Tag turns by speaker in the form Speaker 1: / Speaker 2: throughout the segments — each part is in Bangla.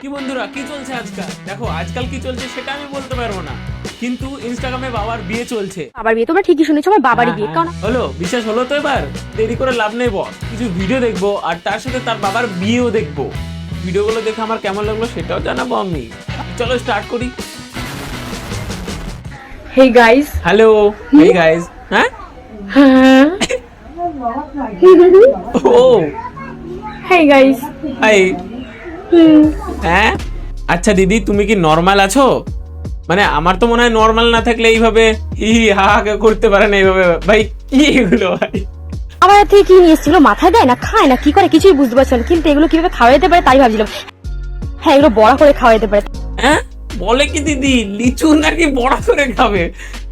Speaker 1: কি বন্ধুরা কি চলছে আজকাল? দেখো আজকাল কি চলছে সেটা আমি বলতে পারবো না, কিন্তু ইনস্টাগ্রামে বাবার বিয়ে চলছে।
Speaker 2: বাবার বিয়ে? তোমরা ঠিকই শুনেছো, আমার বাবারই বিয়ে। কারণ
Speaker 1: হলো, বিশ্বাস হলো তো? এবার দেরি করে লাভ নেই, বল কিছু ভিডিও দেখবো আর তার সাথে তার বাবার বিয়েও দেখবো। ভিডিওগুলো দেখে আমার কেমন লাগলো সেটাও জানাবো আমি। চলো স্টার্ট করি।
Speaker 2: Hey guys,
Speaker 1: hello, hey guys. হ্যাঁ ও
Speaker 2: হে গাইস।
Speaker 1: হাই। হ্যাঁ আচ্ছা দিদি, তুমি কি নর্মাল আছো? মানে আমার তো মনে হয় নর্মাল না থাকলে এইভাবে হি হি হা হা করতে পারে না এইভাবে। ভাই কি এগুলো ভাই?
Speaker 2: আমার থেকে কি নিয়ে এসেছিল, মাথায় দেয় না, খায় না, কি করে কিছুই বুঝতে পারছিলাম না। কিন্তু এগুলো কিভাবে খাওয়াইতে পারে তাই ভাবছিলাম। হ্যাঁ, এগুলো বড়া করে খাওয়াইতে পারে।
Speaker 1: হ্যাঁ বলে কি দিদি, লিচু নাকি বড়া করে খাবে?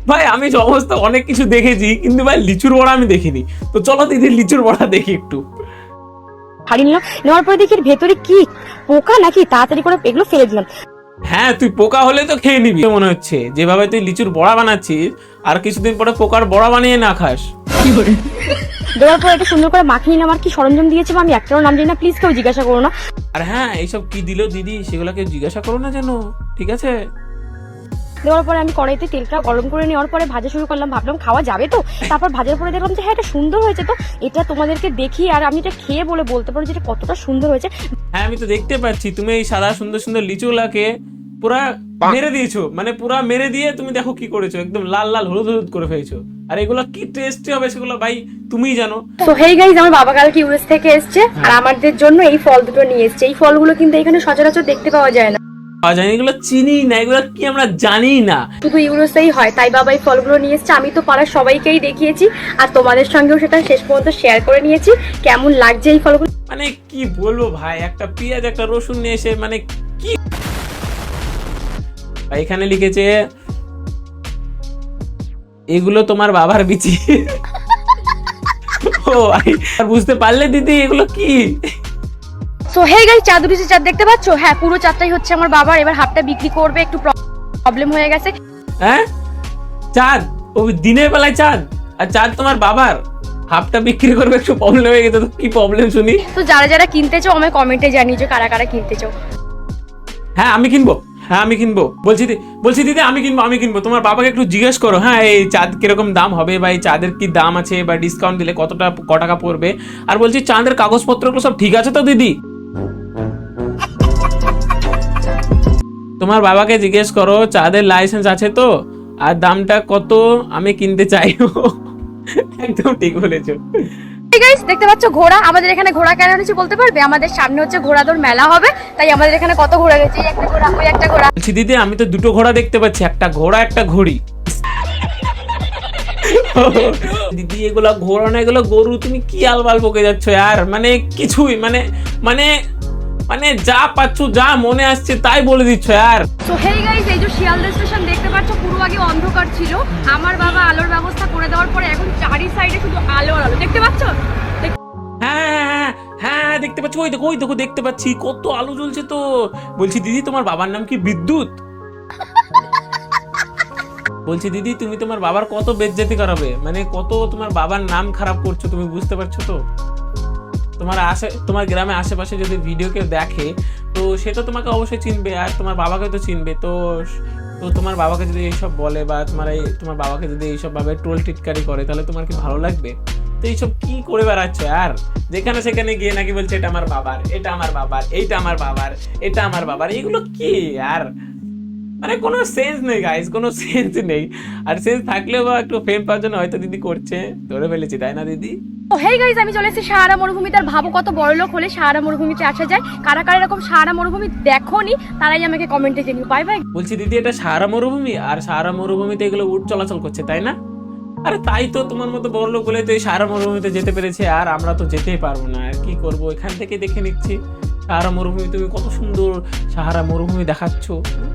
Speaker 1: ভাই আমি সমস্ত অনেক কিছু দেখেছি, কিন্তু ভাই লিচুর বড়া আমি দেখিনি। তো চলো দিদি লিচুর বড়া দেখি একটু।
Speaker 2: হারিয়ে নিলাম, নেওয়ার পরে দেখি এর ভেতরে কি পোকা নাকি, তাড়াতাড়ি করে এগুলো ফেলে দিলাম।
Speaker 1: হ্যাঁ তুই পোকা হলে তো খেয়ে নিবি মনে হচ্ছে, যেভাবে তুই লিচুর বড়া বানাচ্ছিস আর কিছুদিন পরে পোকার বড়া বানিয়ে না খাস।
Speaker 2: দেওয়ার পরে এটা সুন্দর করে মাখিয়ে নিলাম। আর কি সরঞ্জাম দিয়েছে আমি একটাও নাম জানি না, প্লিজ কেউ জিজ্ঞাসা করো না।
Speaker 1: আর হ্যাঁ এইসব কি দিল দিদি সেগুলোকে জিজ্ঞাসা করো না যেন, ঠিক আছে?
Speaker 2: দেওয়ার পরে আমি কড়াইতে তেলটা গরম করে নেওয়ার পরে ভাজা শুরু করলাম, ভাবলাম খাওয়া যাবে তো। তারপর ভাজার পরে দেখলাম যে হ্যাঁ এটা সুন্দর হয়েছে। তো এটা তোমাদেরকে দেখি আর আমি এটা খেয়ে বলে বলতে পারবো যে এটা কতটা সুন্দর হয়েছে।
Speaker 1: হ্যাঁ আমি তো দেখতে পাচ্ছি তুমি এই সাদা সুন্দর সুন্দর লিচুগুলাকে পুরা মেরে দিয়েছো, মানে পুরা মেরে দিয়ে তুমি দেখো কি করেছো, একদম লাল লাল হলুদ হলুদ করে ফেলেছো। আর এগুলো কি টেস্টি হবে সেগুলো ভাই তুমিই জানো।
Speaker 2: তো হেই গাইজ, আমার বাবা কালকে ইউএস থেকে এসেছে আর আমাদের জন্য এই ফল দুটো নিয়ে এসেছে। এই ফলগুলো কিন্তু এখানে সচরাচর দেখতে পাওয়া যায় না,
Speaker 1: পাওয়া যায় না, এগুলো চিনি না, এগুলো কি আমরা জানি না।
Speaker 2: শুধু ইউরোসেই হয়। তাই বাবা এই ফলগুলো নিয়ে এসেছে। আমি তো পাড়ার সবাইকেই দেখিয়েছি আর তোমাদের সঙ্গেও সেটা শেষ পর্যন্ত শেয়ার করে নিয়েছি। কেমন লাগছে এই ফলগুলো?
Speaker 1: মানে কি বলবো ভাই, একটা পেঁয়াজ একটা রসুন নিয়ে এসে মানে কি। ভাই এখানে লিখেছে এগুলো তোমার বাবার বিচি। ও ভাই আর বুঝতে পারলে দিদি এগুলো কি?
Speaker 2: সো হেই গাইজ, চাঁদ উঠেছে, চাঁদ দেখতে পাচ্ছ? হ্যাঁ, পুরো চাঁদটাই হচ্ছে আমার বাবার। এবার হাফটা বিক্রি করবে, একটু প্রবলেম হয়ে গেছে।
Speaker 1: হ্যাঁ চাঁদ? ও দিনের বেলায় চাঁদ? আর চাঁদ তোমার বাবার? হাফটা বিক্রি করবে, একটু প্রবলেম হয়ে গেছে। তো কি প্রবলেম শুনি?
Speaker 2: তো যারা যারা কিনতে চাও আমায় কমেন্টে জানিয়েছো কারা কারা কিনতে চাও।
Speaker 1: হ্যাঁ আমি কিনবো, হ্যাঁ আমি কিনবো। বলছি দিদি আমি কিনবো। তোমার বাবাকে একটু জিজ্ঞেস করো হ্যাঁ এই চাঁদ কিরকম দাম হবে বা এই চাঁদের কি দাম আছে বা ডিসকাউন্ট দিলে ক টাকা পড়বে। আর বলছি চাঁদের কাগজপত্রগুলো সব ঠিক আছে তো দিদি? তোমার বাবাকে জিজ্ঞেস করো চাঁদের লাইসেন্স আছে তো, আর দামটা কত আমি কিনতে চাই। একদম ঠিক বলেছো।
Speaker 2: Hey guys, দেখতে পাচ্ছ ঘোড়া? আমাদের এখানে ঘোড়া কেন হচ্ছে বলতে পারবে? আমাদের সামনে হচ্ছে ঘোড়াদৌড় মেলা হবে, তাই আমাদের এখানে কত ঘোড়া গেছে। এই একটা ঘোড়া, ওই একটা ঘোড়া।
Speaker 1: বলছি দিদি আমি তো দুটো ঘোড়া দেখতে পাচ্ছি, একটা ঘোড়া একটা ঘড়ি। দিদি এগুলো ঘোড়া না, এগুলো গরু। তুমি কি আলবাল বকে যাচ্ছ আর মানে কিছুই মানে মানে মানে যা পাচ্ছ যা মনে আসছে তাই বলে দিচ্ছ আর।
Speaker 2: তো হেই গাইস, এই যে শিয়ালদা স্টেশন দেখতে পাচ্ছ, পুরো আগে অন্ধকার ছিল। আমার বাবা আলোর ব্যবস্থা করে দেওয়ার পরে এখন চারি সাইডে শুধু আলো আর আলো, দেখতে পাচ্ছ?
Speaker 1: হ্যাঁ হ্যাঁ হ্যাঁ দেখতে পাচ্ছি, ওই দেখো দেখতে পাচ্ছি কত আলো জ্বলছে তো। বলছি দিদি তোমার বাবার নাম কি বিদ্যুৎ? বলছি দিদি তুমি তোমার বাবার কত বেজ্জতি করাবে, মানে কত তোমার বাবার নাম খারাপ করছো, তুমি বুঝতে পারছো তো? তোমার গ্রামে আশেপাশে যদি ভিডিও কেউ দেখে তো সে তো তোমাকে অবশ্যই চিনবে আর তোমার বাবাকে তো চিনবে। তো তো তোমার বাবাকে যদি এইসব বলে বা তোমার বাবাকে যদি এইসব ভাবে ট্রোল টিটকারি করে তাহলে তোমার কি ভালো লাগবে? তো এইসব কি করে বেড়াচ্ছ আর? যেখানে সেখানে গিয়ে নাকি বলছে এটা আমার বাবার, এটা আমার বাবার, এইটা আমার বাবার, এটা আমার বাবার। এগুলো কি আর? মানে কোনো সেন্স নেই গাইস, কোনো সেন্স নেই। আর সেন্স থাকলেও বা একটু ফেম পাওয়ার জন্য হয়তো দিদি করছে, ধরে ফেলেছি তাই না দিদি?
Speaker 2: ও হেই গাইস, আমি চলে এসেছি সাহারা মরুভূমিতে। আর ভাবো কত বড় লোক হলে সাহারা মরুভূমিতে আসা যায়। কারা কারা এরকম সাহারা মরুভূমি দেখোনি তারাই আমাকে কমেন্টে জানিও। Bye bye.
Speaker 1: বলছি দিদি এটা সাহারা মরুভূমি, আর সাহারা মরুভূমিতে এগুলো উট চলাচল করছে তাই না? আরে তাই তো, তোমার মতো বড় লোক বলে তো এই সাহারা মরুভূমিতে যেতে পেরেছে, আর আমরা তো যেতেই পারবো না। আর কি করবো, এখান থেকে দেখে নিচ্ছি সাহারা মরুভূমি। তুমি কত সুন্দর সাহারা মরুভূমি দেখাচ্ছ,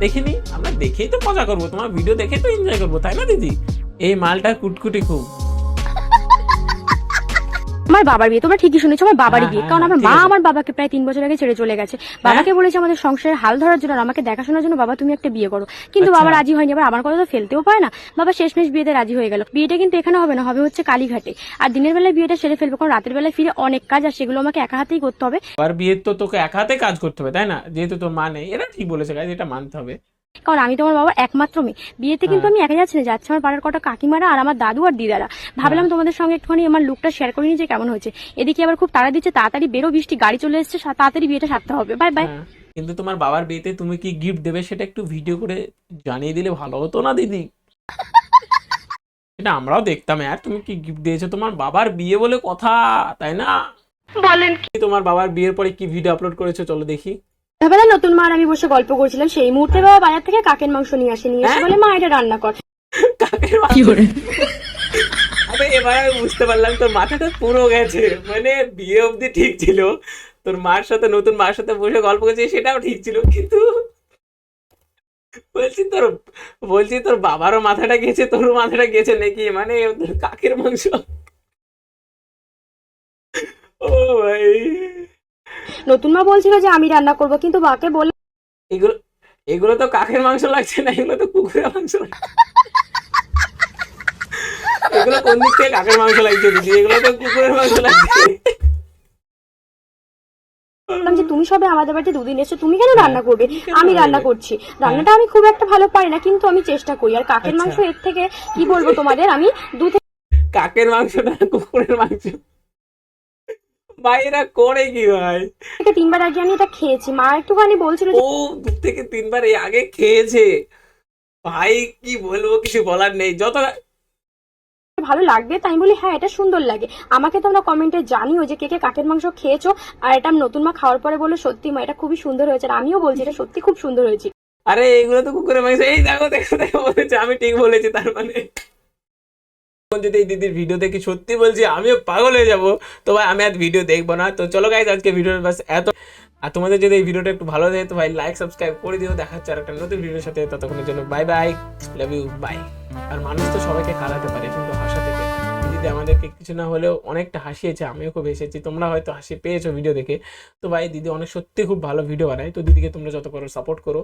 Speaker 1: দেখিনি আমরা, দেখেই তো মজা করবো, তোমার ভিডিও দেখে তো এনজয় করবো তাই না দিদি? এই মালটা কুটকুটি খুব।
Speaker 2: আমার বাবার বিয়ে, তোমরা ঠিকই শুনেছো, আমার বাবারই
Speaker 1: হ্যাঁ,
Speaker 2: বিয়ে।
Speaker 1: হ্যাঁ,
Speaker 2: কারণ আমার
Speaker 1: ঠিক
Speaker 2: মা
Speaker 1: আছে।
Speaker 2: আমার বাবাকে প্রায় 3 বছর আগে ছেড়ে চলে গেছে। বাবাকে বলেছে আমাদের সংসারের হাল ধরার জন্য আর আমাকে দেখাশোনার জন্য, বাবা তুমি একটা বিয়ে করো, কিন্তু
Speaker 1: আচ্ছা।
Speaker 2: বাবা রাজি হয়নি। আবার আমার কথা তো ফেলতেও পারে না, বাবা শেষমেশ বিয়েতে রাজি হয়ে গেল। বিয়েটা কিন্তু এখানে হবে না, হবে হচ্ছে কালীঘাটে। আর দিনের বেলায় বিয়েটা সেরে ফেলবো, কারণ রাতের বেলায় ফিরে অনেক কাজ আর সেগুলো আমাকে একা হাতেই করতে হবে।
Speaker 1: আর বিয়ের তো তোকে এক হাতে কাজ করতে হবে, তাই না? যেহেতু তোর মা নেই, এটা ঠিক বলেছে গাইজ, এটা মানতে হবে।
Speaker 2: কারণ আমি তোমার বাবার একমাত্র মেয়ে। বিয়েতে কিন্তু
Speaker 1: হ্যাঁ।
Speaker 2: আমি একা যাচ্ছি না, যাচ্ছে আমার পাড়ার কটা কাকিমারা আর আমার দাদু আর দিদারা। ভাবলাম তোমাদের সঙ্গে একটুখানি আমার লুকটা শেয়ার করে নিই যে কেমন হয়েছে। এদিকে আবার খুব তাড়া দিচ্ছে, তাড়াতাড়ি বেরো, বৃষ্টি, গাড়ি চলে এসেছে, তাড়াতাড়ি বিয়েটা সারতে হবে। Bye bye.
Speaker 1: হ্যাঁ, কিন্তু তোমার বাবার বিয়েতে তুমি কি গিফট দেবে সেটা একটু ভিডিও করে জানিয়ে দিলে ভালো হতো না দিদি? এটা আমরাও দেখতাম। আর তুমি কি গিফট দিয়েছো, তোমার বাবার বিয়ে বলে কথা, তাই না?
Speaker 2: বলেন
Speaker 1: তোমার বাবার বিয়ের পরে কি ভিডিও আপলোড করেছো চলো দেখি।
Speaker 2: সকালবেলা নতুন মা আর আমি বসে গল্প করছিলাম, সেই মুহূর্তে বাবা বাজার থেকে কাকের মাংস নিয়ে এসে বলে মা এটা রান্না কর।
Speaker 1: কাকের মাংস? আবে এবার আমি বুঝতে পারলাম তোর মাথাটা পুরো গেছে। মানে বিয়ে অবধি ঠিক ছিল, তোর মার সাথে, নতুন মার সাথে বসে গল্প করছিস সেটাও ঠিক ছিল, কিন্তু বলছি তোর বাবারও মাথাটা গেছে, তোরও মাথাটা গেছে নাকি? মানে তোর কাকের মাংস। ও ভাই,
Speaker 2: নতুন মা বলছিল যে আমি রান্না করব, কিন্তু মাকে বলে
Speaker 1: এগুলো এগুলো তো কাকের মাংস লাগছে না, এগুলো তো কুকুরের মাংস লাগছে। এগুলো কোন দিক থেকে কাকের মাংস লাগছে দিদি? এগুলো তো কুকুরের মাংস লাগছে।
Speaker 2: যে তুমি সবে আমাদের বাড়িতে 2 দিন এসে তুমি কেন রান্না করবে?
Speaker 1: কেন
Speaker 2: আমি রান্না
Speaker 1: করবে?
Speaker 2: করছি। রান্নাটা আমি খুব একটা ভালো পারি না, কিন্তু আমি চেষ্টা করি। আর কাকের
Speaker 1: আচ্ছা।
Speaker 2: মাংস এর থেকে কি বলবো তোমাদের, আমি 2
Speaker 1: কাকের মাংস না কুকুরের মাংস? ভাই এরা করে কি ভাই?
Speaker 2: থেকে 3 বার আগে আমি এটা খেয়েছি। মা একটুখানি বলছিল যে
Speaker 1: ও 2 থেকে 3 বার এই আগে খেয়েছে? ভাই কি বলবো, কিছু বলার নেই। যত
Speaker 2: ভালো লাগবে, তাই আমি বলি হ্যাঁ এটা সুন্দর লাগে। আমাকে তোমরা কমেন্টে জানিও যে কে কে কাকের মাংস খেয়েছো। আর এটা নতুন মা খাওয়ার পরে বলে সত্যি মা এটা খুবই সুন্দর হয়েছে, আর আমিও বলছি এটা সত্যি খুব সুন্দর হয়েছে।
Speaker 1: আরে এগুলো তো কুকুরের মাংস। এই দেখো দেখো দেখো, বলেছে আমি ঠিক বলেছি তার মানে। এখন যদি এই দিদির ভিডিও দেখি, সত্যি বলছি আমিও পাগল হয়ে যাবো। তো ভাই আমি আর ভিডিও দেখবো না। তো চলো গাইজ, আজকে ভিডিওর বাস এত। আর তোমাদের যদি এই ভিডিওটা একটু ভালো লাগে তো ভাই লাইক সাবস্ক্রাইব করে দিও। দেখা হচ্ছে আর একটা নতুন ভিডিওর সাথে, ততক্ষণের জন্য bye bye, love you, bye. আর মানুষ তো সবাইকে কাঁদাতে পারে, কিন্তু হাসাতে পারে। দিদি আমাদেরকে কিছু না হলেও অনেকটা হাসিয়েছে, আমিও খুব হেসেছি, তোমরা হয়তো হাসি পেয়েছো ভিডিও দেখে। তো ভাই দিদি অনেক সত্যি খুব ভালো ভিডিও বানায়, তো দিদিকে তোমরা যত পারো সাপোর্ট করো।